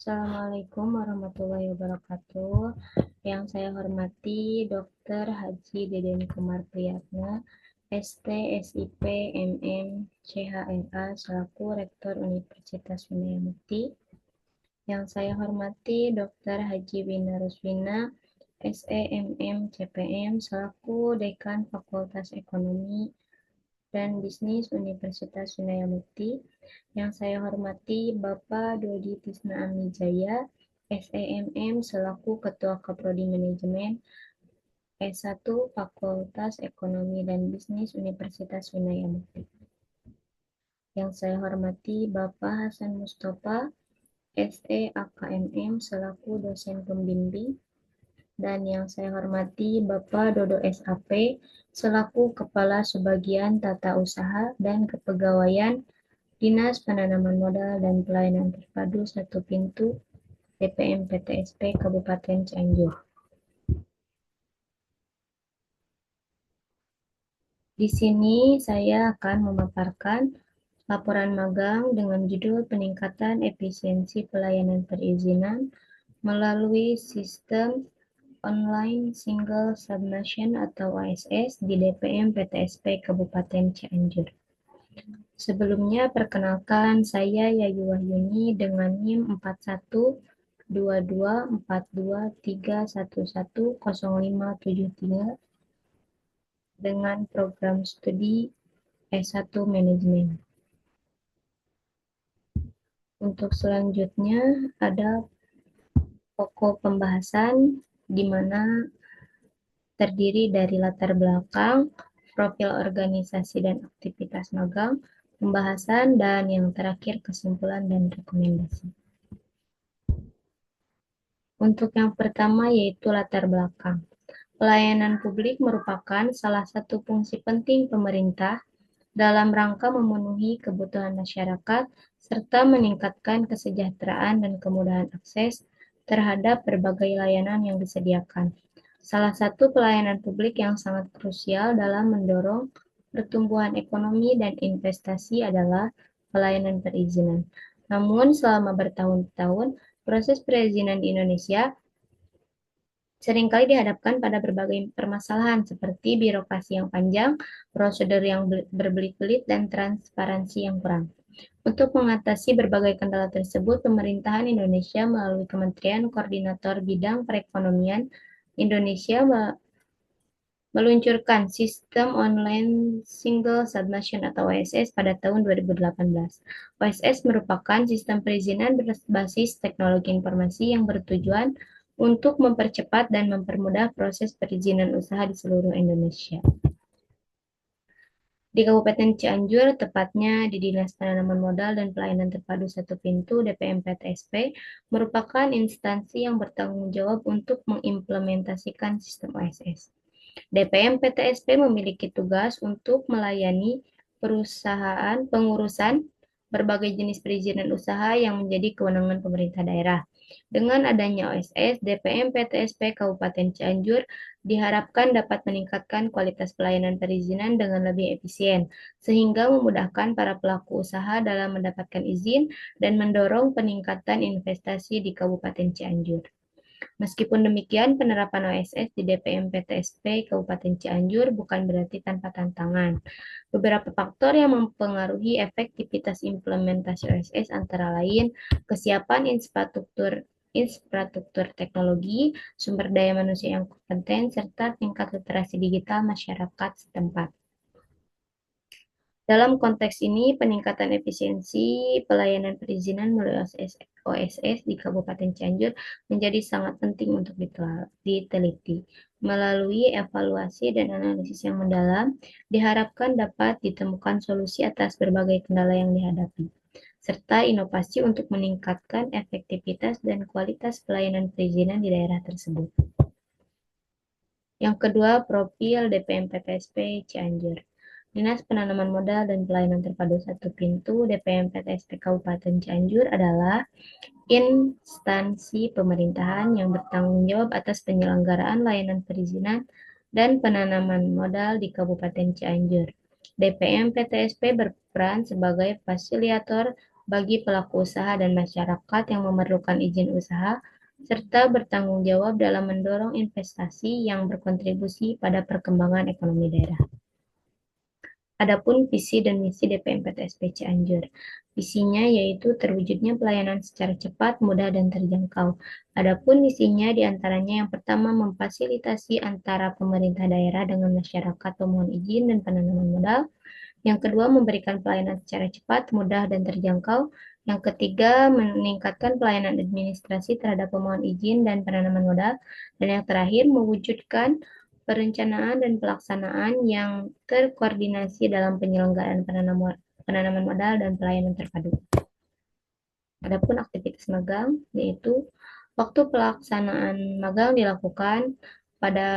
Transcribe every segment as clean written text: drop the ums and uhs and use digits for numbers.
Assalamualaikum warahmatullahi wabarakatuh. Yang saya hormati Dr. Haji Deden Kumar Priyatna, ST, SIP, MM, CHMA selaku Rektor Universitas Sunaya Mukti. Yang saya hormati Dr. Haji Wina Ruswina, SEMM, CPM selaku Dekan Fakultas Ekonomi dan Bisnis Universitas Sunaya Mukti. Yang saya hormati Bapak Dodi Tisna Amijaya, SEMM selaku Ketua Kaprodi Manajemen S1 Fakultas Ekonomi dan Bisnis Universitas Sunaya Mukti. Yang saya hormati Bapak Hasan Mustafa, SE AKMM selaku dosen pembimbing. Dan yang saya hormati Bapak Dodo SAP selaku Kepala Subbagian Tata Usaha dan Kepegawaian Dinas Penanaman Modal dan Pelayanan Terpadu Satu Pintu DPM PTSP Kabupaten Cianjur. Di sini saya akan memaparkan laporan magang dengan judul Peningkatan Efisiensi Pelayanan Perizinan melalui Sistem Online Single Submission atau ASS di DPM PTSP Kabupaten Cianjur. Sebelumnya, perkenalkan saya Yayu Wahyuni dengan NIM 412242311053 dengan program studi S1 Manajemen. Untuk selanjutnya ada pokok pembahasan di mana terdiri dari latar belakang, profil organisasi dan aktivitas magang, pembahasan, dan yang terakhir kesimpulan dan rekomendasi. Untuk yang pertama yaitu latar belakang. Pelayanan publik merupakan salah satu fungsi penting pemerintah dalam rangka memenuhi kebutuhan masyarakat serta meningkatkan kesejahteraan dan kemudahan akses terhadap berbagai layanan yang disediakan. Salah satu pelayanan publik yang sangat krusial dalam mendorong pertumbuhan ekonomi dan investasi adalah pelayanan perizinan. Namun, selama bertahun-tahun, proses perizinan di Indonesia seringkali dihadapkan pada berbagai permasalahan seperti birokrasi yang panjang, prosedur yang berbelit-belit, dan transparansi yang kurang. Untuk mengatasi berbagai kendala tersebut, pemerintahan Indonesia melalui Kementerian Koordinator Bidang Perekonomian Indonesia meluncurkan Sistem Online Single Submission atau OSS pada tahun 2018. OSS merupakan sistem perizinan berbasis teknologi informasi yang bertujuan untuk mempercepat dan mempermudah proses perizinan usaha di seluruh Indonesia. Di Kabupaten Cianjur, tepatnya di Dinas Penanaman Modal dan Pelayanan Terpadu Satu Pintu (DPM PTSP), merupakan instansi yang bertanggung jawab untuk mengimplementasikan sistem OSS. DPM PTSP memiliki tugas untuk melayani perusahaan pengurusan berbagai jenis perizinan usaha yang menjadi kewenangan pemerintah daerah. Dengan adanya OSS, DPM PTSP Kabupaten Cianjur diharapkan dapat meningkatkan kualitas pelayanan perizinan dengan lebih efisien, sehingga memudahkan para pelaku usaha dalam mendapatkan izin dan mendorong peningkatan investasi di Kabupaten Cianjur. Meskipun demikian, penerapan OSS di DPM PTSP Kabupaten Cianjur bukan berarti tanpa tantangan. Beberapa faktor yang mempengaruhi efektivitas implementasi OSS antara lain kesiapan infrastruktur teknologi, sumber daya manusia yang kompeten, serta tingkat literasi digital masyarakat setempat. Dalam konteks ini, peningkatan efisiensi pelayanan perizinan melalui OSS di Kabupaten Cianjur menjadi sangat penting untuk diteliti. Melalui evaluasi dan analisis yang mendalam, diharapkan dapat ditemukan solusi atas berbagai kendala yang dihadapi, serta inovasi untuk meningkatkan efektivitas dan kualitas pelayanan perizinan di daerah tersebut. Yang kedua, profil DPM PTSP Cianjur. Dinas Penanaman Modal dan Pelayanan Terpadu Satu Pintu (DPM PTSP Kabupaten Cianjur) adalah instansi pemerintahan yang bertanggung jawab atas penyelenggaraan layanan perizinan dan penanaman modal di Kabupaten Cianjur. DPM PTSP berperan sebagai fasilitator bagi pelaku usaha dan masyarakat yang memerlukan izin usaha, serta bertanggung jawab dalam mendorong investasi yang berkontribusi pada perkembangan ekonomi daerah. Adapun visi dan misi DPMPTSP Cianjur. Visinya yaitu terwujudnya pelayanan secara cepat, mudah, dan terjangkau. Adapun misinya diantaranya yang pertama memfasilitasi antara pemerintah daerah dengan masyarakat pemohon izin dan penanaman modal. Yang kedua memberikan pelayanan secara cepat, mudah, dan terjangkau. Yang ketiga meningkatkan pelayanan administrasi terhadap pemohon izin dan penanaman modal. Dan yang terakhir mewujudkan perencanaan dan pelaksanaan yang terkoordinasi dalam penyelenggaraan penanaman modal dan pelayanan terpadu. Adapun aktivitas magang yaitu waktu pelaksanaan magang dilakukan pada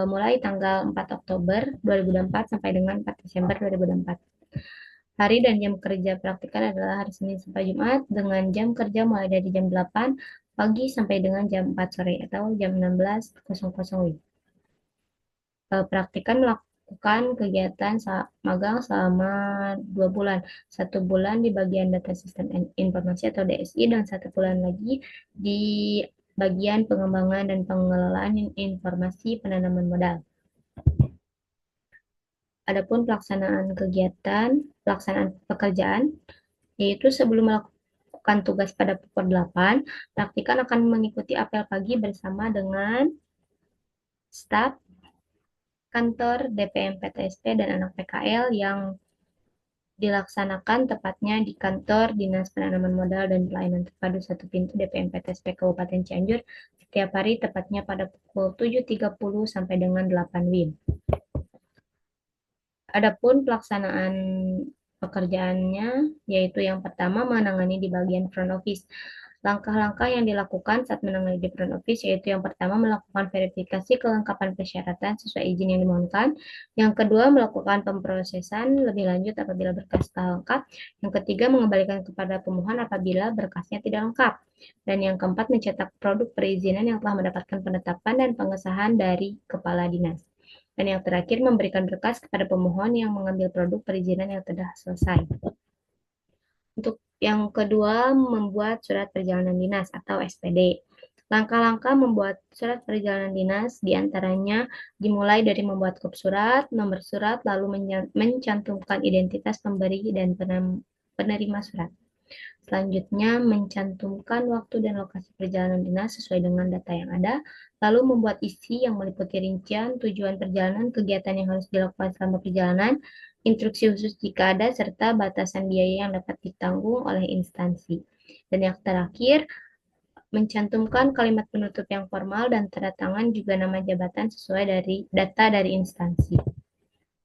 mulai tanggal 4 Oktober 2024 sampai dengan 4 Desember 2024. Hari dan jam kerja praktikan adalah hari Senin sampai Jumat dengan jam kerja mulai dari jam 8 pagi sampai dengan jam 4 sore atau jam 16.00 WIB. Praktikan melakukan kegiatan magang selama 2 bulan. 1 bulan di bagian data sistem informasi atau DSI dan 1 bulan lagi di bagian pengembangan dan pengelolaan informasi penanaman modal. Adapun pelaksanaan pekerjaan, yaitu sebelum melakukan tugas pada pukul 8, praktikan akan mengikuti apel pagi bersama dengan staf kantor DPM PTSP dan anak PKL yang dilaksanakan tepatnya di kantor Dinas Penanaman Modal dan Pelayanan Terpadu 1 Pintu DPM PTSP Kabupaten Cianjur setiap hari tepatnya pada pukul 7.30 sampai dengan 8 WIB. Adapun pelaksanaan pekerjaannya yaitu yang pertama menangani di bagian front office. Langkah-langkah yang dilakukan saat menangani di front office yaitu yang pertama melakukan verifikasi kelengkapan persyaratan sesuai izin yang dimohonkan. Yang kedua melakukan pemrosesan lebih lanjut apabila berkas telah lengkap. Yang ketiga mengembalikan kepada pemohon apabila berkasnya tidak lengkap. Dan yang keempat mencetak produk perizinan yang telah mendapatkan penetapan dan pengesahan dari kepala dinas. Dan yang terakhir memberikan berkas kepada pemohon yang mengambil produk perizinan yang sudah selesai. Untuk yang kedua, membuat surat perjalanan dinas atau SPD. Langkah-langkah membuat surat perjalanan dinas diantaranya dimulai dari membuat kop surat, nomor surat, lalu mencantumkan identitas pemberi dan penerima surat. Selanjutnya, mencantumkan waktu dan lokasi perjalanan dinas sesuai dengan data yang ada, lalu membuat isi yang meliputi rincian, tujuan perjalanan, kegiatan yang harus dilakukan selama perjalanan, instruksi khusus jika ada, serta batasan biaya yang dapat ditanggung oleh instansi. Dan yang terakhir, mencantumkan kalimat penutup yang formal dan tanda tangan juga nama jabatan sesuai dari data dari instansi.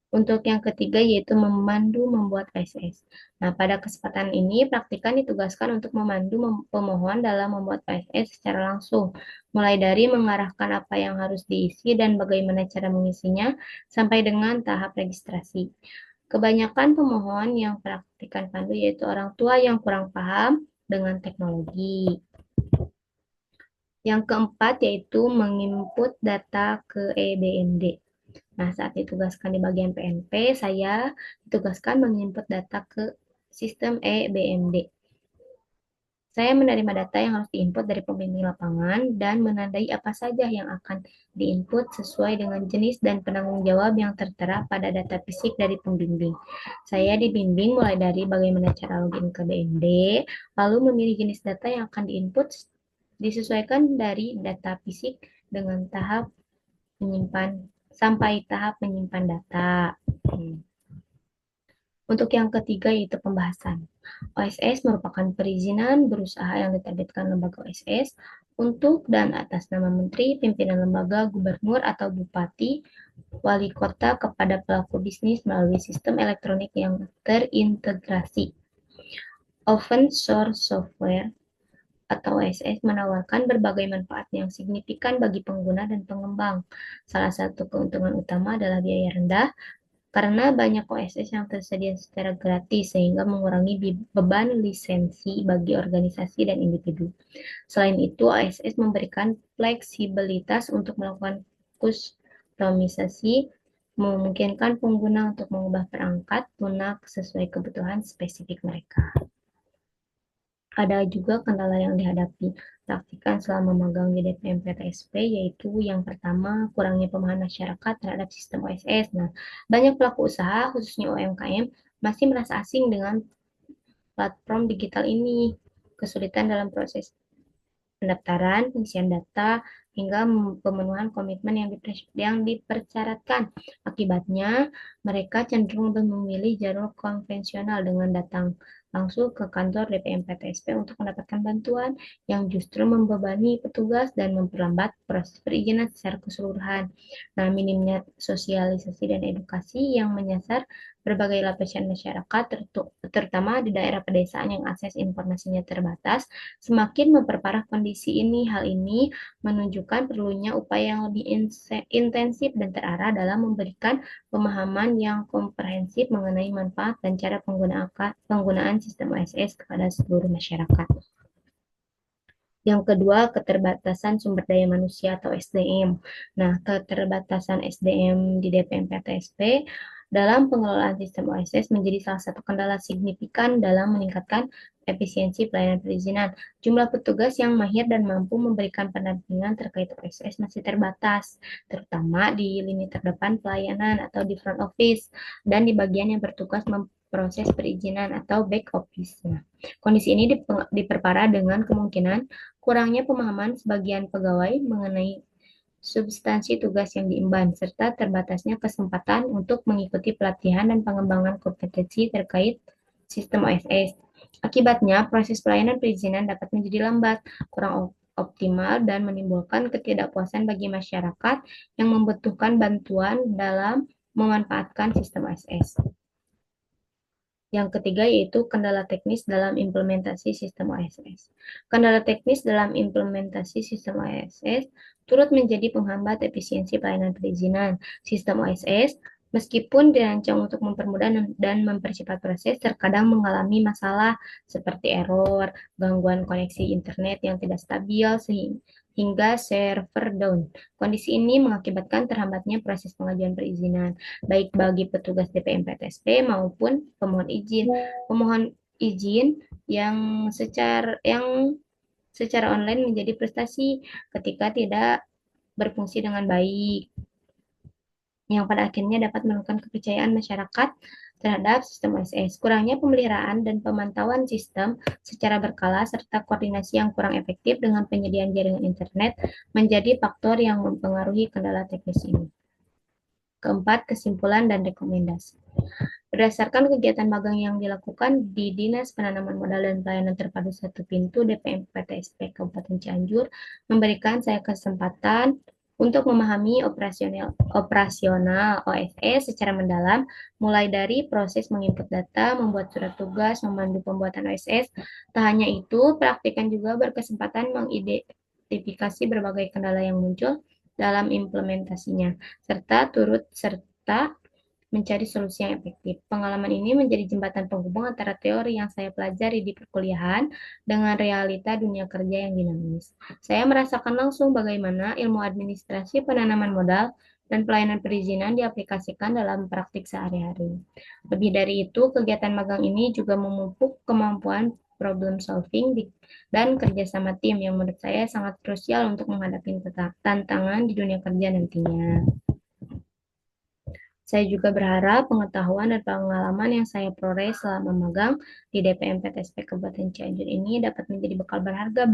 Untuk yang ketiga yaitu memandu membuat OSS. Nah, pada kesempatan ini praktikan ditugaskan untuk memandu pemohon dalam membuat OSS secara langsung, mulai dari mengarahkan apa yang harus diisi dan bagaimana cara mengisinya, sampai dengan tahap registrasi. Kebanyakan pemohon yang praktikan pandu yaitu orang tua yang kurang paham dengan teknologi. Yang keempat yaitu menginput data ke EBMD. Nah, saat ditugaskan di bagian PNP, saya ditugaskan menginput data ke sistem EBMD. Saya menerima data yang harus diinput dari pembimbing lapangan dan menandai apa saja yang akan diinput sesuai dengan jenis dan penanggung jawab yang tertera pada data fisik dari pembimbing. Saya dibimbing mulai dari bagaimana cara login ke BMD, lalu memilih jenis data yang akan diinput disesuaikan dari data fisik dengan tahap menyimpan sampai tahap menyimpan data. Untuk yang ketiga yaitu pembahasan. OSS merupakan perizinan berusaha yang diterbitkan lembaga OSS untuk dan atas nama menteri, pimpinan lembaga, gubernur atau bupati, wali kota kepada pelaku bisnis melalui sistem elektronik yang terintegrasi. Open source software atau OSS menawarkan berbagai manfaat yang signifikan bagi pengguna dan pengembang. Salah satu keuntungan utama adalah biaya rendah, karena banyak OSS yang tersedia secara gratis sehingga mengurangi beban lisensi bagi organisasi dan individu. Selain itu, OSS memberikan fleksibilitas untuk melakukan kustomisasi, memungkinkan pengguna untuk mengubah perangkat lunak sesuai kebutuhan spesifik mereka. Ada juga kendala yang dihadapi praktikan selama magang di DPM PTSP, yaitu yang pertama, kurangnya pemahaman masyarakat terhadap sistem OSS. Nah, banyak pelaku usaha, khususnya UMKM, masih merasa asing dengan platform digital ini. Kesulitan dalam proses pendaftaran, pengisian data, hingga pemenuhan komitmen yang dipersyaratkan. Akibatnya, mereka cenderung lebih memilih jalur konvensional dengan datang langsung ke kantor DPM PTSP untuk mendapatkan bantuan yang justru membebani petugas dan memperlambat proses perizinan secara keseluruhan. Nah, minimnya sosialisasi dan edukasi yang menyasar berbagai lapisan masyarakat, terutama di daerah pedesaan yang akses informasinya terbatas, semakin memperparah kondisi ini. Hal ini menunjukkan perlunya upaya yang lebih intensif dan terarah dalam memberikan pemahaman yang komprehensif mengenai manfaat dan cara penggunaan sistem OSS kepada seluruh masyarakat. Yang kedua, keterbatasan sumber daya manusia atau SDM. Nah, keterbatasan SDM di DPM PTSP dalam pengelolaan sistem OSS menjadi salah satu kendala signifikan dalam meningkatkan efisiensi pelayanan perizinan. Jumlah petugas yang mahir dan mampu memberikan pendampingan terkait OSS masih terbatas, terutama di lini terdepan pelayanan atau di front office dan di bagian yang bertugas memproses perizinan atau back office. Nah, kondisi ini diperparah dengan kemungkinan kurangnya pemahaman sebagian pegawai mengenai substansi tugas yang diemban, serta terbatasnya kesempatan untuk mengikuti pelatihan dan pengembangan kompetensi terkait sistem OSS. Akibatnya, proses pelayanan perizinan dapat menjadi lambat, kurang optimal, dan menimbulkan ketidakpuasan bagi masyarakat yang membutuhkan bantuan dalam memanfaatkan sistem OSS. Yang ketiga yaitu kendala teknis dalam implementasi sistem OSS. Kendala teknis dalam implementasi sistem OSS turut menjadi penghambat efisiensi pelayanan perizinan. Sistem OSS, meskipun dirancang untuk mempermudah dan mempercepat proses, terkadang mengalami masalah seperti error, gangguan koneksi internet yang tidak stabil, hingga server down. Kondisi ini mengakibatkan terhambatnya proses pengajuan perizinan, baik bagi petugas DPM PTSP maupun pemohon izin. Pemohon izin yang secara online menjadi frustasi ketika tidak berfungsi dengan baik, yang pada akhirnya dapat menurunkan kepercayaan masyarakat terhadap sistem OSS. Kurangnya pemeliharaan dan pemantauan sistem secara berkala serta koordinasi yang kurang efektif dengan penyediaan jaringan internet menjadi faktor yang mempengaruhi kendala teknis ini. Keempat, kesimpulan dan rekomendasi. Berdasarkan kegiatan magang yang dilakukan di Dinas Penanaman Modal dan Pelayanan Terpadu Satu Pintu DPM PTSP Kabupaten Cianjur, memberikan saya kesempatan untuk memahami operasional OSS secara mendalam, mulai dari proses menginput data, membuat surat tugas, memandu pembuatan OSS. Tak hanya itu, praktikan juga berkesempatan mengidentifikasi berbagai kendala yang muncul dalam implementasinya, serta mencari solusi yang efektif. Pengalaman ini menjadi jembatan penghubung antara teori yang saya pelajari di perkuliahan dengan realita dunia kerja yang dinamis. Saya merasakan langsung bagaimana ilmu administrasi penanaman modal dan pelayanan perizinan diaplikasikan dalam praktik sehari-hari. Lebih dari itu, kegiatan magang ini juga memupuk kemampuan problem solving dan kerjasama tim yang menurut saya sangat krusial untuk menghadapi tantangan di dunia kerja nantinya. Saya juga berharap pengetahuan dan pengalaman yang saya peroleh selama magang di DPM PTSP Kabupaten Cianjur ini dapat menjadi bekal berharga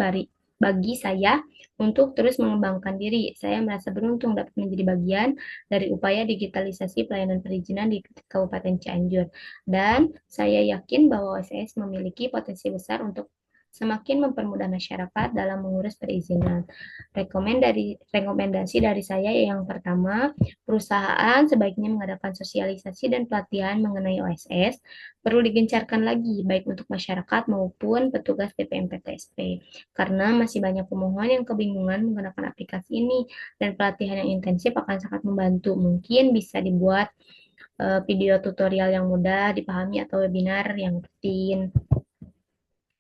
bagi saya untuk terus mengembangkan diri. Saya merasa beruntung dapat menjadi bagian dari upaya digitalisasi pelayanan perizinan di Kabupaten Cianjur. Dan saya yakin bahwa OSS memiliki potensi besar untuk semakin mempermudah masyarakat dalam mengurus perizinan. Rekomendasi dari saya yang pertama, perusahaan sebaiknya mengadakan sosialisasi dan pelatihan mengenai OSS perlu digencarkan lagi, baik untuk masyarakat maupun petugas DPM PTSP, karena masih banyak pemohon yang kebingungan menggunakan aplikasi ini, dan pelatihan yang intensif akan sangat membantu. Mungkin bisa dibuat video tutorial yang mudah dipahami atau webinar yang rutin.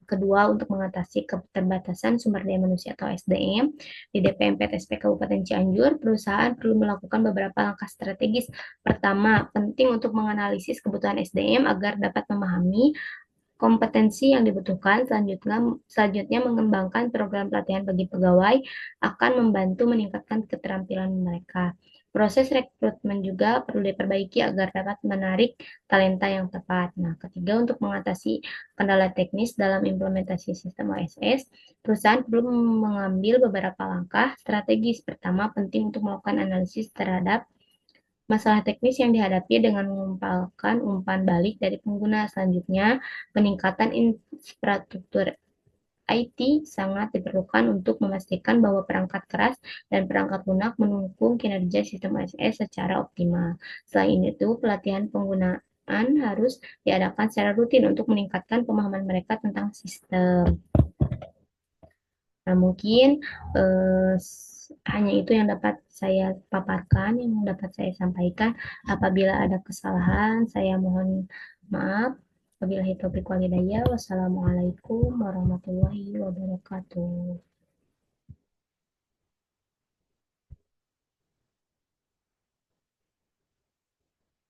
Kedua, untuk mengatasi keterbatasan sumber daya manusia atau SDM di DPM PTSP Kabupaten Cianjur, perusahaan perlu melakukan beberapa langkah strategis. Pertama, penting untuk menganalisis kebutuhan SDM agar dapat memahami Kompetensi yang dibutuhkan selanjutnya mengembangkan program pelatihan bagi pegawai akan membantu meningkatkan keterampilan mereka. Proses rekrutmen juga perlu diperbaiki agar dapat menarik talenta yang tepat. Nah, ketiga, untuk mengatasi kendala teknis dalam implementasi sistem OSS, perusahaan perlu mengambil beberapa langkah strategis. Pertama, penting untuk melakukan analisis terhadap masalah teknis yang dihadapi dengan mengumpulkan umpan balik dari pengguna. Selanjutnya, peningkatan infrastruktur IT sangat diperlukan untuk memastikan bahwa perangkat keras dan perangkat lunak mendukung kinerja sistem OSS secara optimal. Selain itu, pelatihan penggunaan harus diadakan secara rutin untuk meningkatkan pemahaman mereka tentang sistem. Nah, mungkin hanya itu yang dapat saya paparkan, yang dapat saya sampaikan. Apabila ada kesalahan, saya mohon maaf. Wabillahi taufiq wal hidayah. Wassalamualaikum warahmatullahi wabarakatuh.